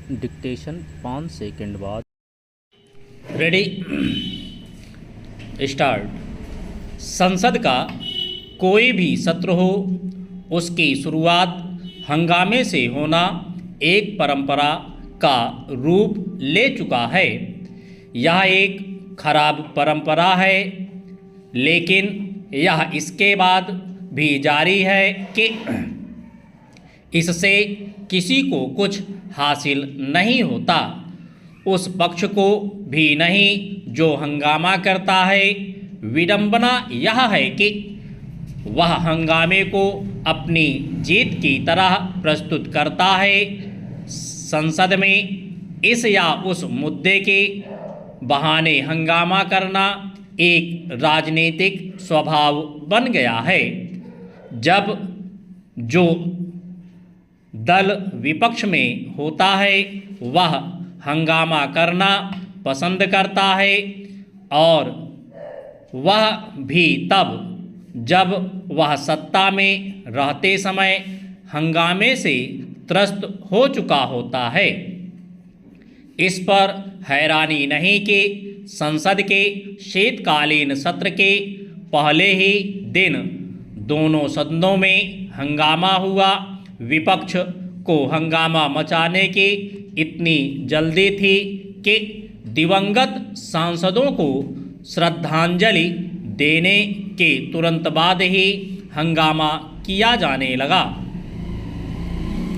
Dictation 5 second बाद। Ready, start. संसद का कोई भी सत्र हो, उसकी शुरुआत हंगामे से होना एक परंपरा का रूप ले चुका है। यह एक खराब परंपरा है, लेकिन यह इसके बाद भी जारी है कि इससे किसी को कुछ हासिल नहीं होता, उस पक्ष को भी नहीं जो हंगामा करता है। विडंबना यह है कि वह हंगामे को अपनी जीत की तरह प्रस्तुत करता है। संसद में इस या उस मुद्दे के बहाने हंगामा करना एक राजनीतिक स्वभाव बन गया है। जब जो दल विपक्ष में होता है वह हंगामा करना पसंद करता है, और वह भी तब जब वह सत्ता में रहते समय हंगामे से त्रस्त हो चुका होता है। इस पर हैरानी नहीं कि संसद के शीतकालीन सत्र के पहले ही दिन दोनों सदनों में हंगामा हुआ। विपक्ष को हंगामा मचाने की इतनी जल्दी थी कि दिवंगत सांसदों को श्रद्धांजलि देने के तुरंत बाद ही हंगामा किया जाने लगा।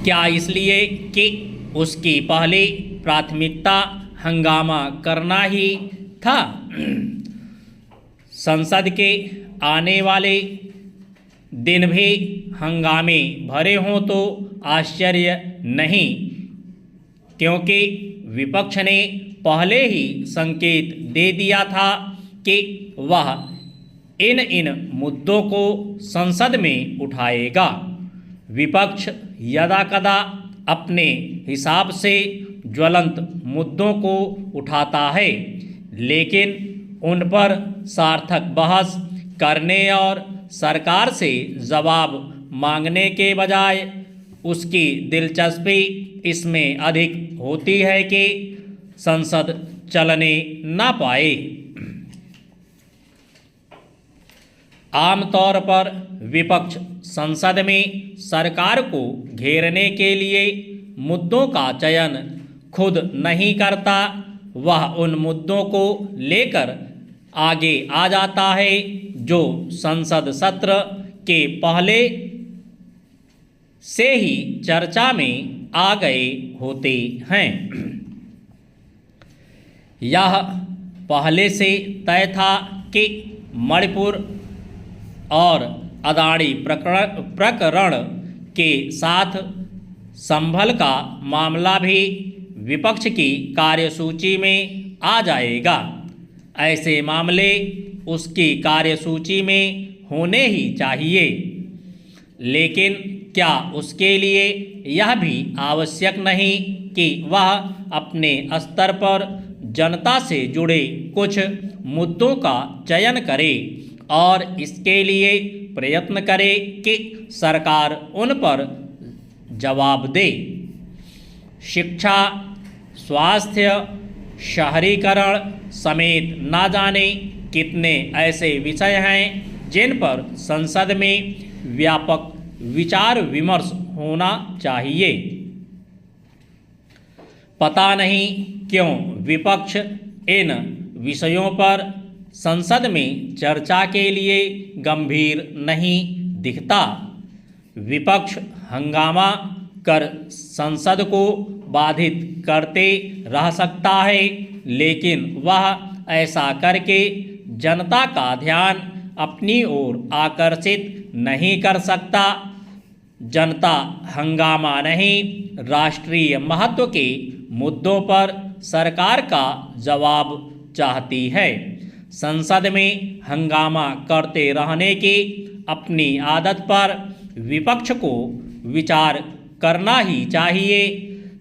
क्या इसलिए कि उसकी पहली प्राथमिकता हंगामा करना ही था? संसद के आने वाले दिन भी हंगामे भरे हों तो आश्चर्य नहीं, क्योंकि विपक्ष ने पहले ही संकेत दे दिया था कि वह इन मुद्दों को संसद में उठाएगा। विपक्ष यदाकदा अपने हिसाब से ज्वलंत मुद्दों को उठाता है, लेकिन उन पर सार्थक बहस करने और सरकार से जवाब मांगने के बजाय उसकी दिलचस्पी इसमें अधिक होती है कि संसद चलने ना पाए। आमतौर पर विपक्ष संसद में सरकार को घेरने के लिए मुद्दों का चयन खुद नहीं करता, वह उन मुद्दों को लेकर आगे आ जाता है जो संसद सत्र के पहले से ही चर्चा में आ गए होते हैं। यह पहले से तय था कि मणिपुर और अदानी प्रकरण के साथ संभल का मामला भी विपक्ष की कार्यसूची में आ जाएगा। ऐसे मामले उसकी कार्यसूची में होने ही चाहिए, लेकिन क्या उसके लिए यह भी आवश्यक नहीं कि वह अपने स्तर पर जनता से जुड़े कुछ मुद्दों का चयन करे और इसके लिए प्रयत्न करे कि सरकार उन पर जवाब दे? शिक्षा, स्वास्थ्य, शहरीकरण समेत ना जाने कितने ऐसे विषय हैं जिन पर संसद में व्यापक विचार विमर्श होना चाहिए। पता नहीं क्यों विपक्ष इन विषयों पर संसद में चर्चा के लिए गंभीर नहीं दिखता। विपक्ष हंगामा कर संसद को बाधित करते रह सकता है, लेकिन वह ऐसा करके जनता का ध्यान अपनी ओर आकर्षित नहीं कर सकता। जनता हंगामा नहीं, राष्ट्रीय महत्व के मुद्दों पर सरकार का जवाब चाहती है। संसद में हंगामा करते रहने की अपनी आदत पर विपक्ष को विचार करना ही चाहिए।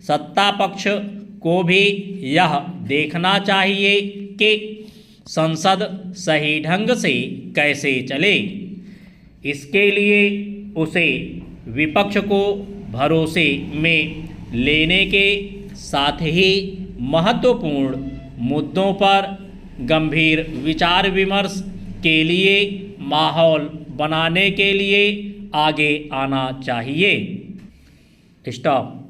सत्ता पक्ष को भी यह देखना चाहिए कि संसद सही ढंग से कैसे चले। इसके लिए उसे विपक्ष को भरोसे में लेने के साथ ही महत्वपूर्ण मुद्दों पर गंभीर विचार विमर्श के लिए माहौल बनाने के लिए आगे आना चाहिए। स्टॉप।